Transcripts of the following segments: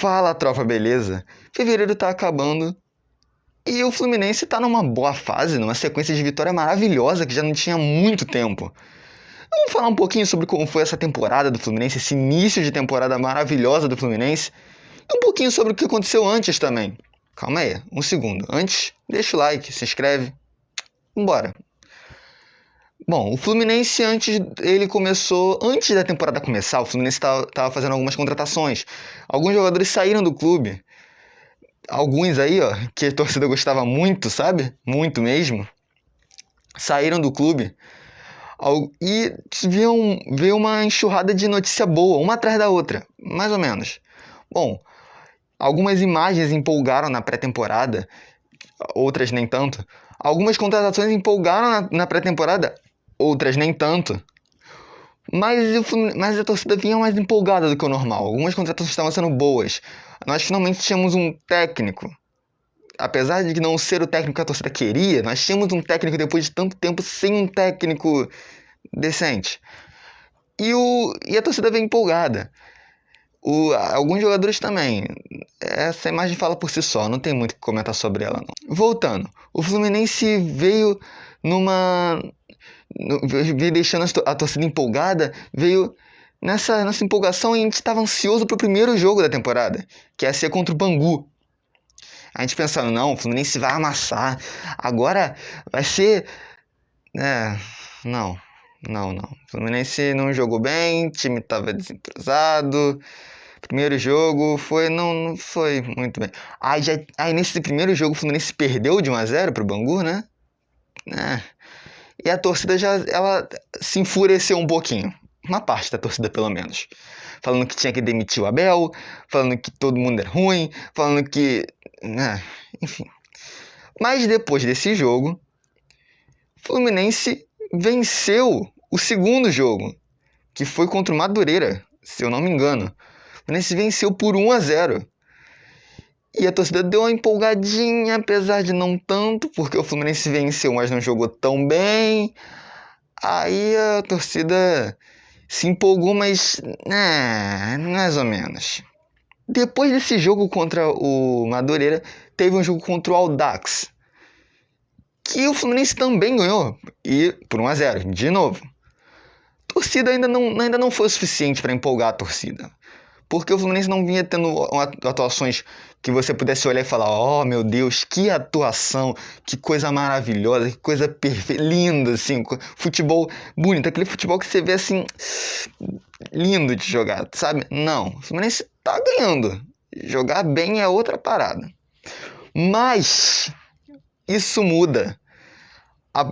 Fala, tropa, beleza? Fevereiro tá acabando e o Fluminense tá numa boa fase, numa sequência de vitória maravilhosa que já não tinha muito tempo. Vamos falar um pouquinho sobre como foi essa temporada do Fluminense, esse início de temporada maravilhosa do Fluminense, e um pouquinho sobre o que aconteceu antes também. Calma aí, um segundo. Antes, deixa o like, se inscreve. Vambora. Bom, o Fluminense antes da temporada começar, o Fluminense tava fazendo algumas contratações. Alguns jogadores saíram do clube. Alguns aí, ó, que a torcida gostava muito, sabe? Muito mesmo. Saíram do clube. E veio uma enxurrada de notícia boa, uma atrás da outra, mais ou menos. Bom, algumas imagens empolgaram na pré-temporada, outras nem tanto. Algumas contratações empolgaram na pré-temporada, outras nem tanto. Mas a torcida vinha mais empolgada do que o normal. Algumas contratações estavam sendo boas. Nós finalmente tínhamos um técnico. Apesar de não ser o técnico que a torcida queria, nós tínhamos um técnico depois de tanto tempo sem um técnico decente. E a torcida veio empolgada. Alguns jogadores também. Essa imagem fala por si só, não tem muito o que comentar sobre ela, não. Voltando, o Fluminense veio deixando a torcida empolgada, veio nessa empolgação, a gente estava ansioso pro primeiro jogo da temporada, que ia ser contra o Bangu. A gente pensando, não, o Fluminense vai amassar, agora vai ser... Não. O Fluminense não jogou bem, o time estava desentrosado. Primeiro jogo não foi muito bem. Aí nesse primeiro jogo o Fluminense perdeu de 1-0 pro Bangu, né? E a torcida ela se enfureceu um pouquinho. Uma parte da torcida, pelo menos. Falando que tinha que demitir o Abel, falando que todo mundo é ruim, falando que... enfim. Mas depois desse jogo, o Fluminense venceu o segundo jogo, que foi contra o Madureira, se eu não me engano. O Fluminense venceu por 1-0. E a torcida deu uma empolgadinha, apesar de não tanto, porque o Fluminense venceu, mas não jogou tão bem. Aí a torcida se empolgou, mas mais ou menos. Depois desse jogo contra o Madureira, teve um jogo contra o Audax, que o Fluminense também ganhou, e por 1-0, de novo. A torcida ainda não foi o suficiente para empolgar a torcida, porque o Fluminense não vinha tendo atuações que você pudesse olhar e falar: oh meu Deus, que atuação, que coisa maravilhosa, que coisa perfeita, linda, assim, futebol bonito, aquele futebol que você vê assim, lindo de jogar, sabe? Não, o Fluminense tá ganhando, jogar bem é outra parada. Mas isso muda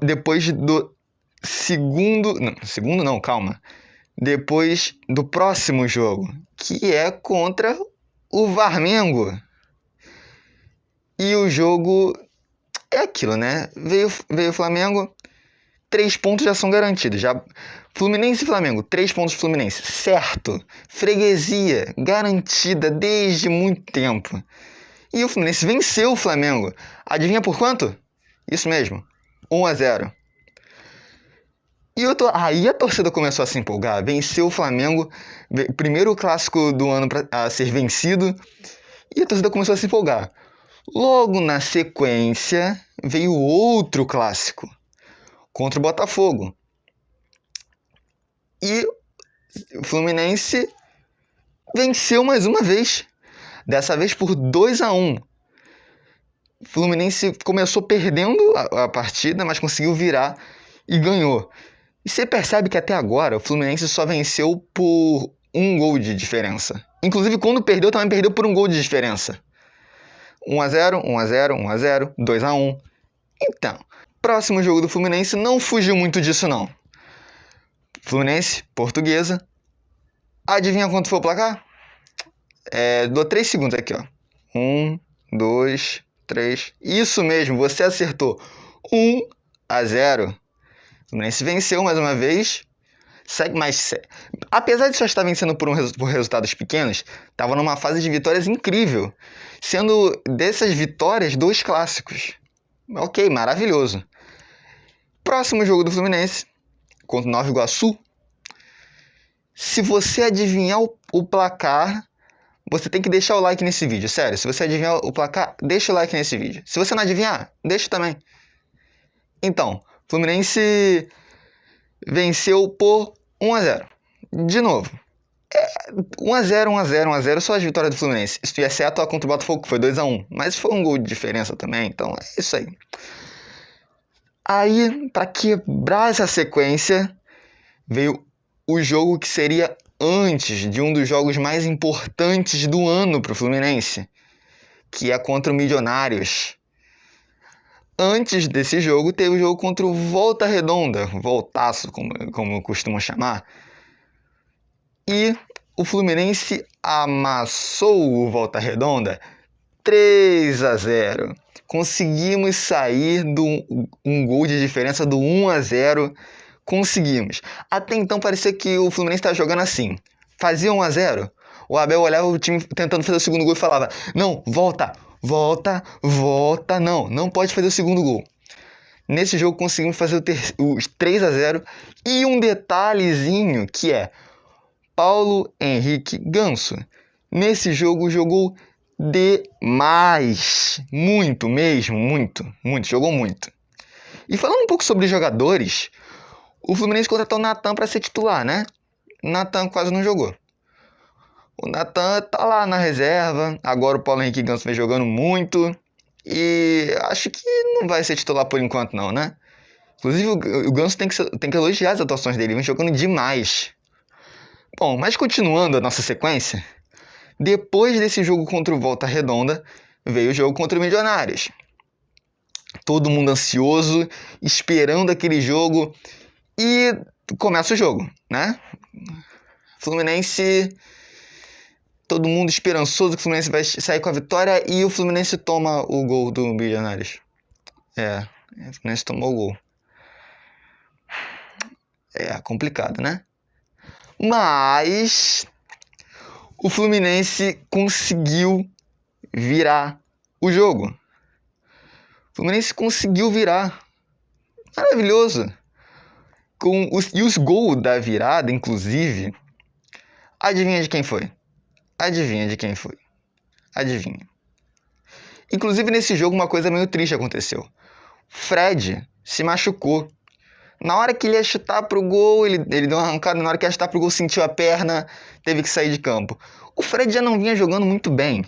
depois do depois do próximo jogo, que é contra o Varmengo. E o jogo é aquilo, né? Veio o Flamengo, 3 pontos já são garantidos. Fluminense e Flamengo, 3 pontos Fluminense, certo. Freguesia garantida desde muito tempo. E o Fluminense venceu o Flamengo. Adivinha por quanto? Isso mesmo, 1-0. E aí a torcida começou a se empolgar. Venceu o Flamengo, primeiro clássico do ano a ser vencido. E a torcida começou a se empolgar. Logo na sequência, veio outro clássico contra o Botafogo. E o Fluminense venceu mais uma vez. Dessa vez por 2-1. O Fluminense começou perdendo a partida, mas conseguiu virar e ganhou. E você percebe que até agora o Fluminense só venceu por 1 gol de diferença. Inclusive, quando perdeu, também perdeu por 1 gol de diferença. 1-0, 1-0, 1-0, 2-1. Então, próximo jogo do Fluminense não fugiu muito disso, não. Fluminense, Portuguesa. Adivinha quanto foi o placar? Dou 3 segundos aqui, ó. 1, 2, 3. Isso mesmo, você acertou. 1-0. O Fluminense venceu mais uma vez. Mas, apesar de só estar vencendo por resultados pequenos, estava numa fase de vitórias incrível. Sendo dessas vitórias 2 clássicos. Ok, maravilhoso. Próximo jogo do Fluminense, contra o Nova Iguaçu. Se você adivinhar o placar, você tem que deixar o like nesse vídeo, sério. Se você adivinhar o placar, deixa o like nesse vídeo. Se você não adivinhar, deixa também. Então, Fluminense venceu por 1 a 0. De novo. 1 a 0, 1 a 0, 1 a 0, só as vitórias do Fluminense. Exceto a contra o Botafogo, que foi 2 a 1. Mas foi um gol de diferença também, então é isso aí. Aí, para quebrar essa sequência, veio o jogo que seria antes de um dos jogos mais importantes do ano para o Fluminense, que é contra o Milionários. Antes desse jogo, teve o jogo contra o Volta Redonda, Voltaço, como costumam chamar. E o Fluminense amassou o Volta Redonda 3 a 0. Conseguimos sair de um gol de diferença do 1 a 0. Conseguimos. Até então parecia que o Fluminense estava jogando assim. Fazia 1 a 0, o Abel olhava o time tentando fazer o segundo gol e falava: não, volta, não pode fazer o segundo gol. Nesse jogo conseguimos fazer os 3 a 0. E um detalhezinho que é: Paulo Henrique Ganso, nesse jogo jogou demais. Muito mesmo, muito, jogou muito. E falando um pouco sobre jogadores, o Fluminense contratou o Natan para ser titular, né? O Natan quase não jogou. O Natan tá lá na reserva. Agora o Paulo Henrique Ganso vem jogando muito. E acho que não vai ser titular por enquanto não, né? Inclusive o Ganso tem que elogiar as atuações dele. Vem jogando demais. Bom, mas continuando a nossa sequência, depois desse jogo contra o Volta Redonda, veio o jogo contra o Milionários. Todo mundo ansioso, esperando aquele jogo, e começa o jogo, né? Fluminense, todo mundo esperançoso que o Fluminense vai sair com a vitória, e o Fluminense toma o gol do Milionários. O Fluminense tomou o gol. É complicado, né? Mas o Fluminense conseguiu virar o jogo. O Fluminense conseguiu virar. Maravilhoso. E os gols da virada, inclusive, adivinha de quem foi? Adivinha de quem foi? Adivinha. Inclusive, nesse jogo, uma coisa meio triste aconteceu. Fred se machucou. Na hora que ele ia chutar pro gol, ele deu uma arrancada. Na hora que ia chutar pro gol, sentiu a perna, teve que sair de campo. O Fred já não vinha jogando muito bem,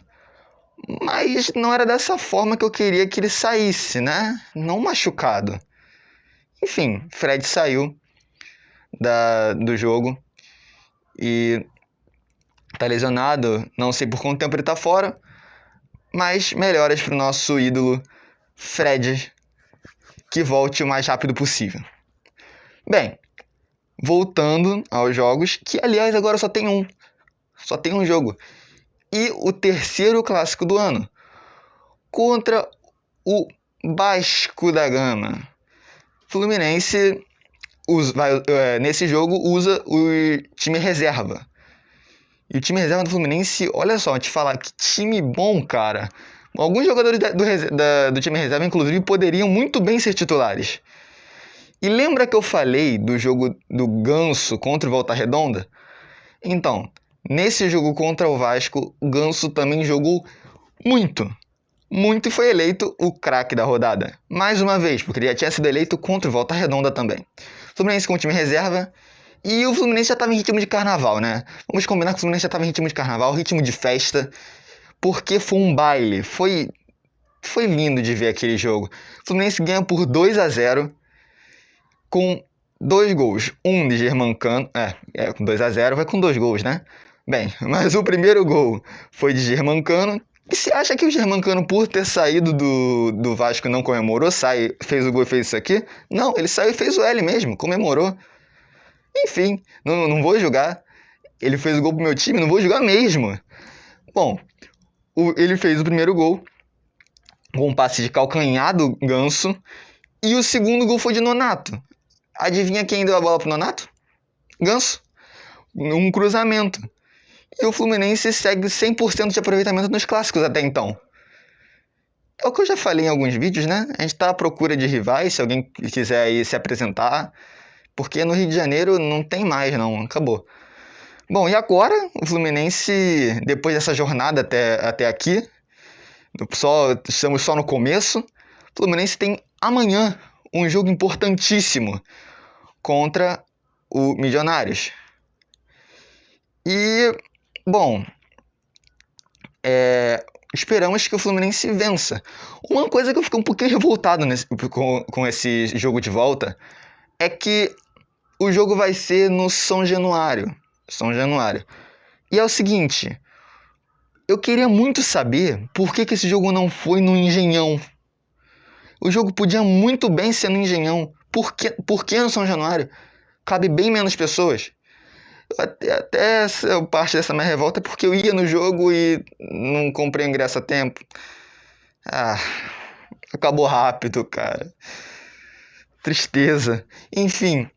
mas não era dessa forma que eu queria que ele saísse, né? Não machucado. Enfim, Fred saiu do jogo e tá lesionado. Não sei por quanto tempo ele tá fora, mas melhoras pro nosso ídolo Fred, que volte o mais rápido possível. Bem, voltando aos jogos, que aliás agora só tem um jogo. E o terceiro clássico do ano, contra o Vasco da Gama. Fluminense nesse jogo usa o time reserva. E o time reserva do Fluminense, olha só, te falar, que time bom, cara. Alguns jogadores do time reserva, inclusive, poderiam muito bem ser titulares. E lembra que eu falei do jogo do Ganso contra o Volta Redonda? Então, nesse jogo contra o Vasco, o Ganso também jogou muito e foi eleito o craque da rodada. Mais uma vez, porque ele já tinha sido eleito contra o Volta Redonda também. Fluminense com o time reserva, e o Fluminense já estava em ritmo de carnaval, né? Vamos combinar que o Fluminense já estava em ritmo de carnaval, ritmo de festa, porque foi um baile. Foi lindo de ver aquele jogo. O Fluminense ganha por 2 a 0, com 2 gols. Um de Germancano. Com 2 a 0 vai com 2 gols, né? Bem, mas o primeiro gol foi de Germancano. E você acha que o Germancano, por ter saído do Vasco, não comemorou? Fez o gol e fez isso aqui? Não, ele saiu e fez o L mesmo, comemorou. Enfim, não vou julgar. Ele fez o gol pro meu time, não vou julgar mesmo. Bom, ele fez o primeiro gol com um passe de calcanhar do Ganso. E o segundo gol foi de Nonato. Adivinha quem deu a bola pro Nonato? Ganso. Um cruzamento. E o Fluminense segue 100% de aproveitamento nos clássicos até então. É o que eu já falei em alguns vídeos, né? A gente tá à procura de rivais, se alguém quiser aí se apresentar. Porque no Rio de Janeiro não tem mais, não. Acabou. Bom, e agora o Fluminense, depois dessa jornada até aqui, estamos só no começo, o Fluminense tem amanhã um jogo importantíssimo contra o Milionários. E, bom, esperamos que o Fluminense vença. Uma coisa que eu fiquei um pouquinho revoltado com esse jogo de volta é que o jogo vai ser no São Januário. São Januário. E é o seguinte, eu queria muito saber por que esse jogo não foi no Engenhão. O jogo podia muito bem ser no Engenhão. Por que no São Januário? Cabe bem menos pessoas. Até parte dessa minha revolta é porque eu ia no jogo e não comprei ingresso a tempo. Acabou rápido, cara. Tristeza. Enfim,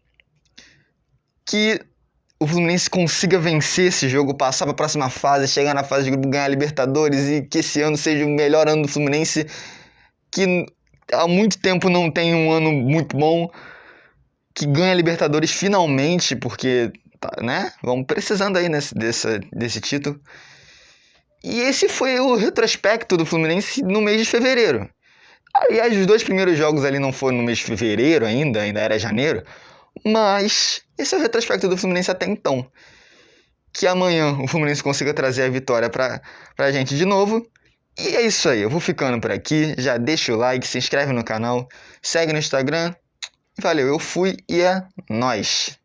que o Fluminense consiga vencer esse jogo, passar para a próxima fase, chegar na fase de grupo, ganhar a Libertadores e que esse ano seja o melhor ano do Fluminense, que há muito tempo não tem um ano muito bom, que ganha a Libertadores finalmente, porque, né, vamos precisando aí desse título. E esse foi o retrospecto do Fluminense no mês de fevereiro. Aliás, os 2 primeiros jogos ali não foram no mês de fevereiro ainda era janeiro, mas esse é o retrospecto do Fluminense até então. Que amanhã o Fluminense consiga trazer a vitória pra gente de novo. E é isso aí, eu vou ficando por aqui. Já deixa o like, se inscreve no canal, segue no Instagram. Valeu, eu fui e é nóis!